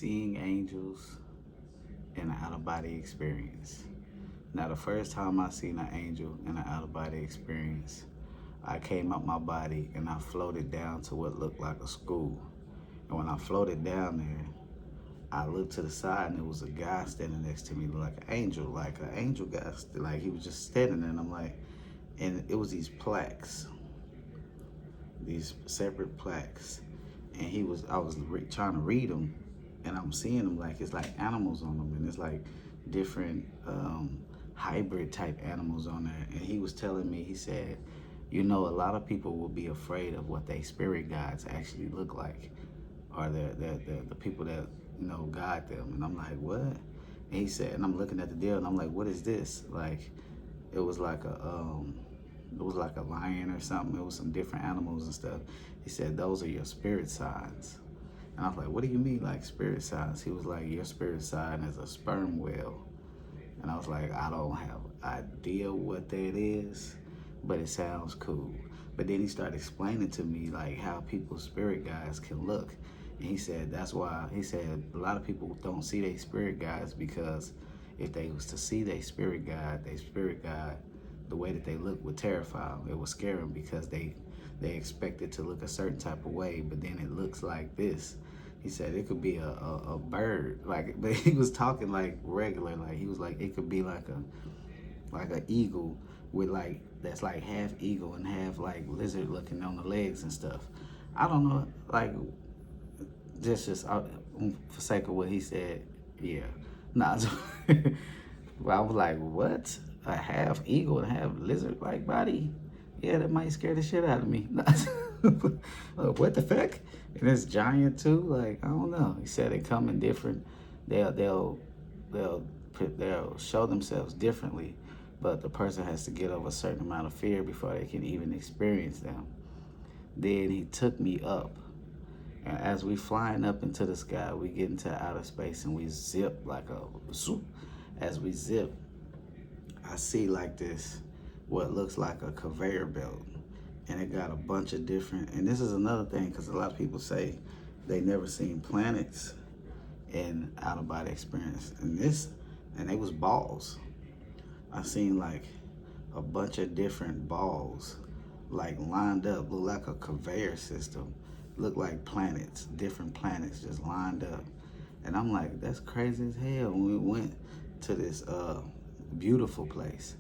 seeing angels and an out-of-body experience. Now, the first time I seen an angel in an out-of-body experience, I came up my body and I floated down to what looked like a school. And when I floated down there, I looked to the side and there was a guy standing next to me, like an angel guy, like he was just standing there. And I'm like, and it was these plaques, these separate plaques, and I was trying to read them, and I'm seeing them like it's like animals on them, and it's like different hybrid type animals on there. And he was telling me, he said, you know, a lot of people will be afraid of what their spirit guides actually look like, or the people that guide them. And I'm like, what? And he said, and I'm looking at the deal, and I'm like, what is this? Like, it was like a lion or something. It was some different animals and stuff. He said, those are your spirit signs. And I was like, what do you mean, like spirit signs? He was like, your spirit sign is a sperm whale. And I was like, I don't have idea what that is, but it sounds cool. But then he started explaining to me like how people's spirit guides can look. And he said, that's why, he said, a lot of people don't see their spirit guides, because if they was to see their spirit guide, the way that they look would terrify them. It would scare them, because they expect it to look a certain type of way, but then it looks like this. He said it could be a bird, like, but he was talking like regular, like he was like, it could be like an eagle with like, that's like half eagle and half like lizard looking on the legs and stuff. I don't know, like, just for sake of what he said, yeah. Nah, well, I was like, what? A half eagle and half lizard like body? Yeah, that might scare the shit out of me. What the fuck? And it's giant too. Like, I don't know. He said they come in different. They'll show themselves differently, but the person has to get over a certain amount of fear before they can even experience them. Then he took me up, and as we flying up into the sky, we get into outer space and we zip like a zoop. As we zip, I see like this, what looks like a conveyor belt, and it got a bunch of different, and this is another thing, because a lot of people say they never seen planets in out-of-body experience, and they was balls. I seen like a bunch of different balls, like lined up, look like a conveyor system, look like planets, different planets just lined up. And I'm like, that's crazy as hell. When we went to this beautiful place,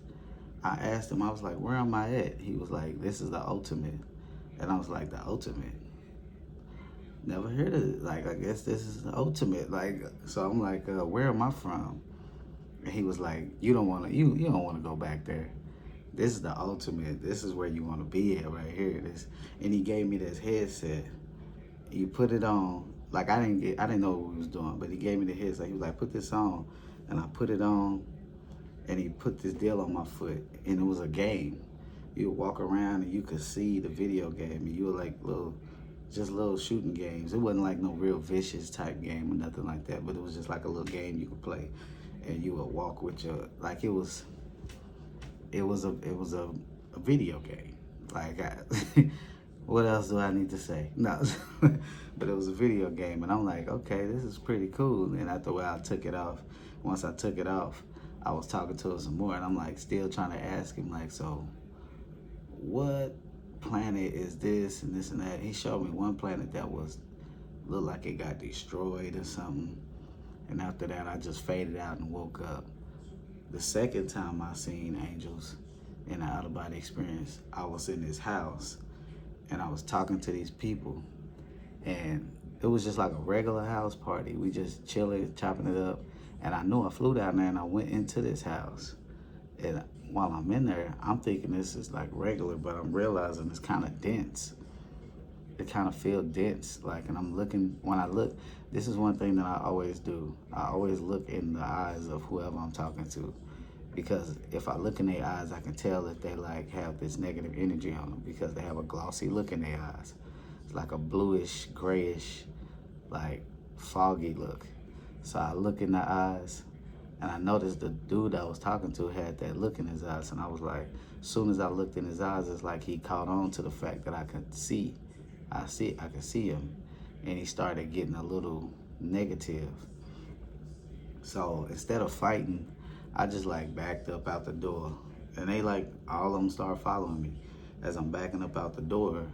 I asked him, I was like, where am I at? He was like, this is the ultimate. And I was like, the ultimate? Never heard of it. Like, I guess this is the ultimate. Like, so I'm like, where am I from? And he was like, you don't want to go back there. This is the ultimate. This is where you want to be at right here. And he gave me this headset. You put it on. Like, I didn't know what he was doing, but he gave me the headset. He was like, put this on. And I put it on, and he put this deal on my foot, and it was a game. You would walk around and you could see the video game, and you were like little shooting games. It wasn't like no real vicious type game or nothing like that, but it was just like a little game you could play, and you would walk with your, like, it was a video game. Like, what else do I need to say? No, but it was a video game, and I'm like, okay, this is pretty cool. And after a while, once I took it off, I was talking to him some more, and I'm like, still trying to ask him, like, so what planet is this and this and that? He showed me one planet that looked like it got destroyed or something. And after that, I just faded out and woke up. The second time I seen angels in an out-of-body experience, I was in this house, and I was talking to these people, and it was just like a regular house party. We just chilling, chopping it up. And I knew I flew down there, and I went into this house. And while I'm in there, I'm thinking this is like regular, but I'm realizing it's kind of dense. It kind of feels dense. Like, and I'm looking, when I look, this is one thing that I always do. I always look in the eyes of whoever I'm talking to. Because if I look in their eyes, I can tell if they like have this negative energy on them, because they have a glossy look in their eyes. It's like a bluish, grayish, like foggy look. So I look in the eyes, and I noticed the dude I was talking to had that look in his eyes. And I was like, as soon as I looked in his eyes, it's like he caught on to the fact that I could see. I could see him. And he started getting a little negative. So instead of fighting, I just like backed up out the door. And they like, all of them start following me. As I'm backing up out the door,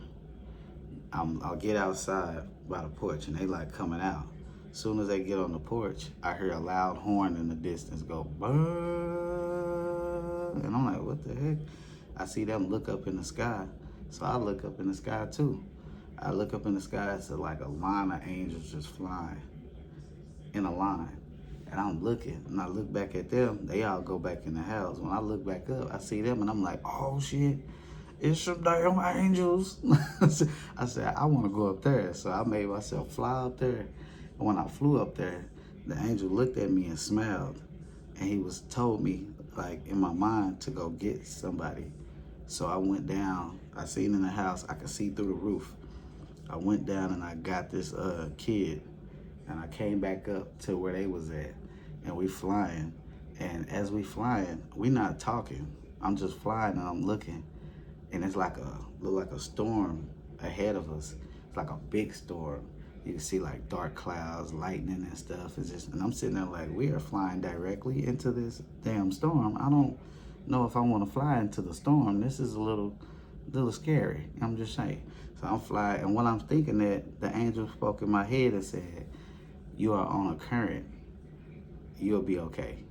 I'll get outside by the porch and they like coming out. As soon as they get on the porch, I hear a loud horn in the distance go, "Brrr." And I'm like, what the heck? I see them look up in the sky. So I look up in the sky too. I look up in the sky, it's like a line of angels just flying in a line. And I'm looking, and I look back at them, they all go back in the house. When I look back up, I see them, and I'm like, oh shit, it's some damn angels. I said, I want to go up there. So I made myself fly up there. And when I flew up there, the angel looked at me and smiled. And he told me, like in my mind, to go get somebody. So I went down, I seen in the house, I could see through the roof. I went down and I got this kid, and I came back up to where they was at, and we flying. And as we flying, we not talking. I'm just flying and I'm looking, and it's like look like a storm ahead of us. It's like a big storm. You can see like dark clouds, lightning and stuff. It's just, and I'm sitting there like, we are flying directly into this damn storm. I don't know if I want to fly into the storm. This is a little scary. I'm just saying. So I'm flying, and when I'm thinking that, the angel spoke in my head and said, you are on a current, you'll be okay.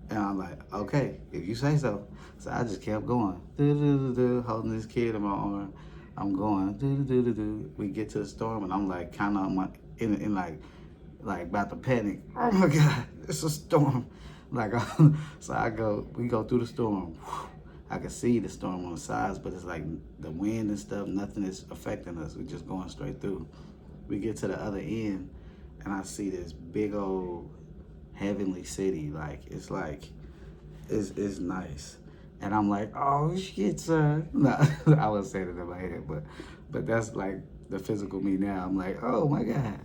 And I'm like, okay, if you say so. So I just kept going, holding this kid in my arm. I'm going, We get to the storm, and I'm like, kind of in like about to panic. Oh my God, it's a storm. Like, so we go through the storm. I can see the storm on the sides, but it's like the wind and stuff, nothing is affecting us. We're just going straight through. We get to the other end, and I see this big old heavenly city. It's nice. And I'm like, oh shit, son. No, I was saying it in my head, but that's like the physical me now. I'm like, oh my God.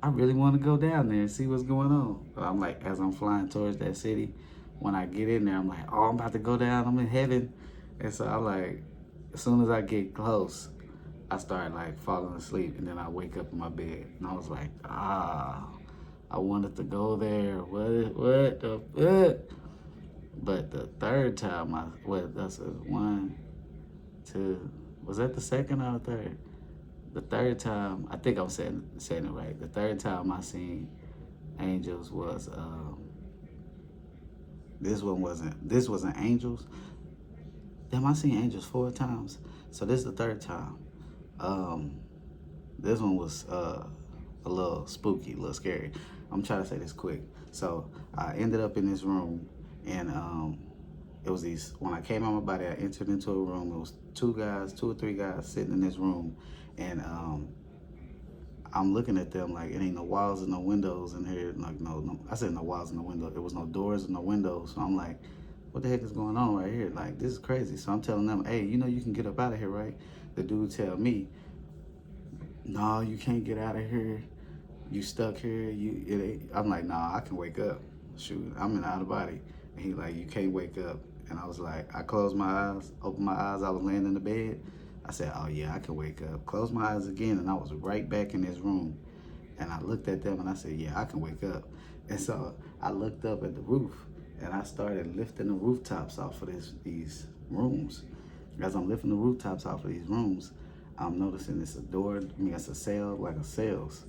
I really want to go down there and see what's going on. But I'm like, as I'm flying towards that city, when I get in there, I'm like, oh, I'm about to go down. I'm in heaven. And so I'm like, as soon as I get close, I start like falling asleep, and then I wake up in my bed, and I was like, I wanted to go there. What the fuck? But the third time, that's one, two, was that the second or the third? The third time, I think I'm saying it right. The third time I seen angels was, this wasn't angels. Damn, I seen angels 4 times. So this is the third time. This one was a little spooky, a little scary. I'm trying to say this quick. So I ended up in this room, and it was when I came out my body, I entered into a room. It was 2 or 3 guys sitting in this room, and I'm looking at them like, it ain't no walls and no windows in here. Like, no, I said no walls and no windows. There was no doors and no windows. So I'm like, what the heck is going on right here? Like, this is crazy. So I'm telling them, hey, you know you can get up out of here, right? The dude tell me, no, you can't get out of here. You stuck here. I'm like, nah, I can wake up. Shoot, I'm in out of body. And he like, you can't wake up. And I was like, I closed my eyes, opened my eyes. I was laying in the bed. I said, oh yeah, I can wake up. Closed my eyes again, and I was right back in this room. And I looked at them and I said, yeah, I can wake up. And so I looked up at the roof, and I started lifting the rooftops off of these rooms. As I'm lifting the rooftops off of these rooms, I'm noticing it's it's a cell, like a cells.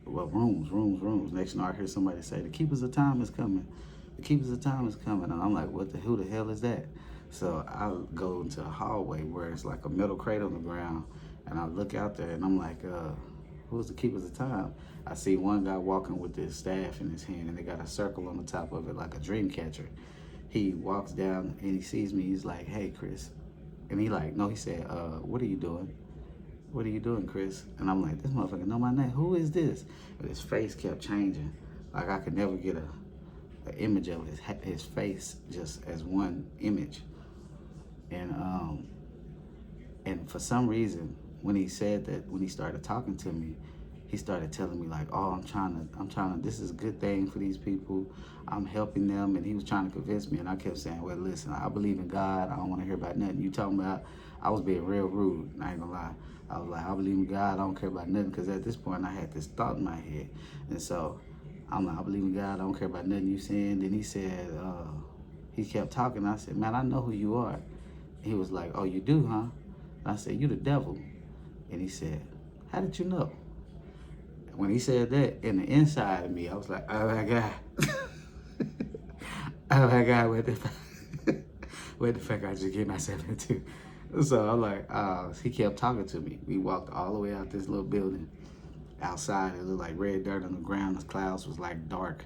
Well, rooms. Next thing I hear somebody say, the keepers of time is coming. The keepers of time is coming. And I'm like, who the hell is that? So I go into a hallway where it's like a metal crate on the ground, and I look out there, and I'm like, who's the keepers of time? I see one guy walking with this staff in his hand, and they got a circle on the top of it like a dream catcher. He walks down and he sees me. He's like, hey, Chris. And he said, what are you doing? What are you doing, Chris? And I'm like, this motherfucker know my name. Who is this? But his face kept changing. Like, I could never get an image of his face just as one image. And for some reason, when he said that, when he started talking to me, he started telling me like, oh, I'm trying to, this is a good thing for these people. I'm helping them. And he was trying to convince me. And I kept saying, well, listen, I believe in God. I don't want to hear about nothing you talking about. I was being real rude. I ain't gonna lie. I was like, I believe in God. I don't care about nothing. Because at this point, I had this thought in my head. And so I'm like, I believe in God. I don't care about nothing you saying. Then he said, he kept talking. I said, man, I know who you are. He was like, oh, you do, huh? I said, you the devil. And he said, how did you know? When he said that, in the inside of me, I was like, oh my God. Oh my God, what the fuck I just get myself into? So I'm like, he kept talking to me. We walked all the way out this little building. Outside, it looked like red dirt on the ground. The clouds was like dark,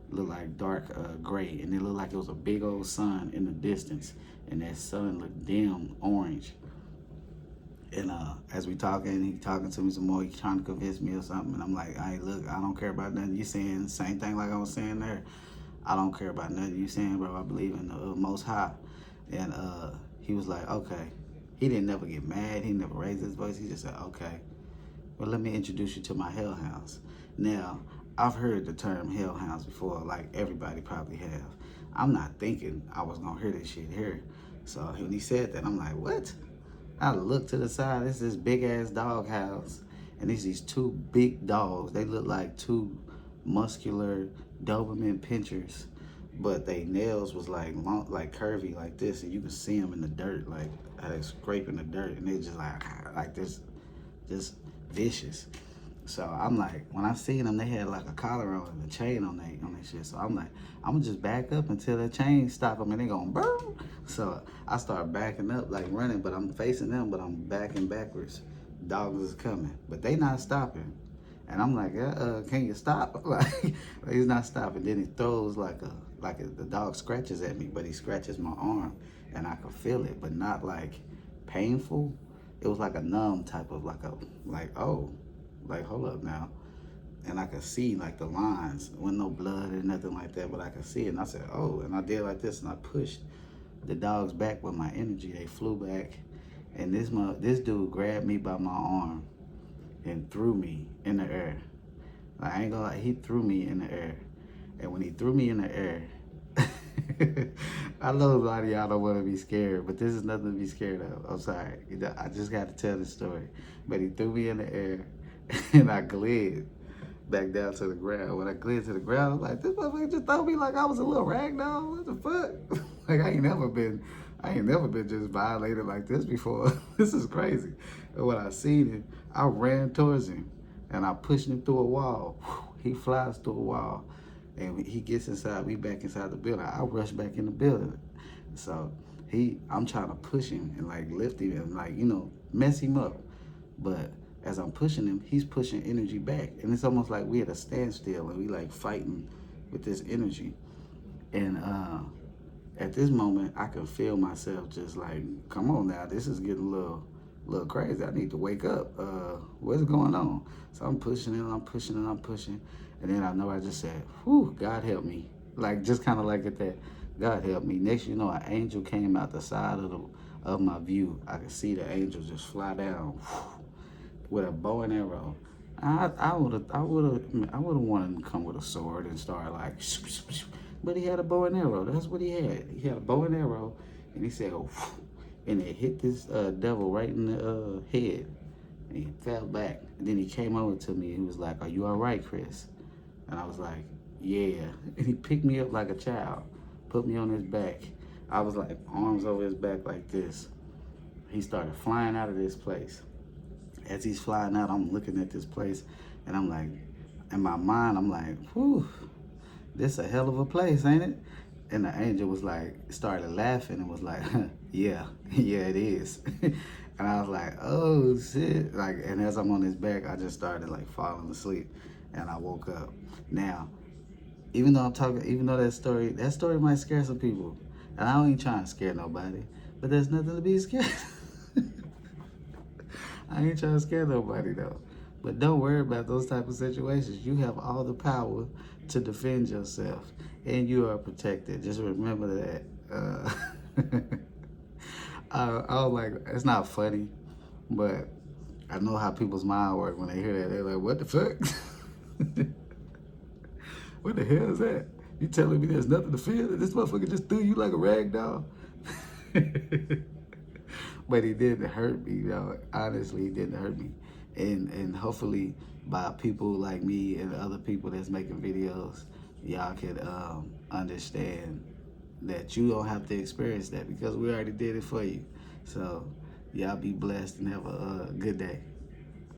looked like dark gray. And it looked like it was a big old sun in the distance. And that sun looked dim orange. And as we talking, he talking to me some more. He trying to convince me or something. And I'm like, hey, look, I don't care about nothing you saying. Same thing like I was saying there. I don't care about nothing you saying, bro. I believe in the Most High. And he was like, okay. He didn't never get mad. He never raised his voice. He just said, okay. Well, let me introduce you to my hellhounds. Now, I've heard the term hellhounds before, like everybody probably have. I'm not thinking I was gonna hear this shit here. So when he said that, I'm like, what? I look to the side, it's this big ass dog house, and it's these two big dogs. They look like two muscular Doberman pinchers, but they nails was like long, like curvy like this, and you can see them in the dirt, like how they scraping the dirt, and they just like this, just vicious. So I'm like, when I seen them, they had like a collar on and a chain on their shit. So I'm like, I'm gonna just back up until the chain stop them and they gonna burn. So I start backing up, like running, but I'm facing them, but I'm backing backwards. Dogs is coming, but they not stopping. And I'm like, can you stop? Like he's not stopping. Then he throws the dog scratches at me, but he scratches my arm, and I can feel it, but not like painful. It was like a numb type of like hold up now. And I could see like the lines. There wasn't no blood or nothing like that, but I could see it. And I said, oh, and I did like this, and I pushed the dogs back with my energy. They flew back, and this dude grabbed me by my arm and threw me in the air. Like, I ain't gonna lie, he threw me in the air. And when he threw me in the air, I know a lot of y'all don't want to be scared, but this is nothing to be scared of. I'm sorry. I just got to tell the story. But he threw me in the air, and I glid back down to the ground. When I glid to the ground, I was like, this motherfucker just threw me like I was a little rag doll. What the fuck? Like, I ain't never been just violated like this before. This is crazy. And when I seen him, I ran towards him, and I pushed him through a wall. He flies through a wall. And he gets inside, we back inside the building. I rush back in the building. So I'm trying to push him and like lift him and like, mess him up. But as I'm pushing him, he's pushing energy back. And it's almost like we at a standstill and we like fighting with this energy. And at this moment, I can feel myself just like, come on now, this is getting a little crazy. I need to wake up. What's going on? So I'm pushing and I'm pushing and I'm pushing. And then I know I just said, whew, God help me. Like, just kind of like at that, God help me. Next, an angel came out the side of my view. I could see the angel just fly down with a bow and arrow. I would have wanted him to come with a sword and start like, but he had a bow and arrow. That's what he had. He had a bow and arrow, and he said, and it hit this devil right in the head, and he fell back. And then he came over to me and he was like, "Are you all right, Chris?" And I was like, yeah. And he picked me up like a child, put me on his back. I was like arms over his back like this. He started flying out of this place. As he's flying out, I'm looking at this place, and I'm like, in my mind, I'm like, whew, this a hell of a place, ain't it? And the angel was like, started laughing and was like, yeah, it is. And I was like, oh shit. Like, and as I'm on his back, I just started like falling asleep, and I woke up. Now, even though that story might scare some people, and I ain't trying to scare nobody, but there's nothing to be scared. I ain't trying to scare nobody though. But don't worry about those type of situations. You have all the power to defend yourself, and you are protected. Just remember that. I was like, it's not funny, but I know how people's mind work when they hear that. They're like, what the fuck? What the hell is that? You telling me there's nothing to fear? That this motherfucker just threw you like a rag doll? but it didn't hurt me, you know. Honestly, it didn't hurt me. And hopefully by people like me and other people that's making videos, y'all could understand that you don't have to experience that because we already did it for you. So y'all be blessed and have a good day.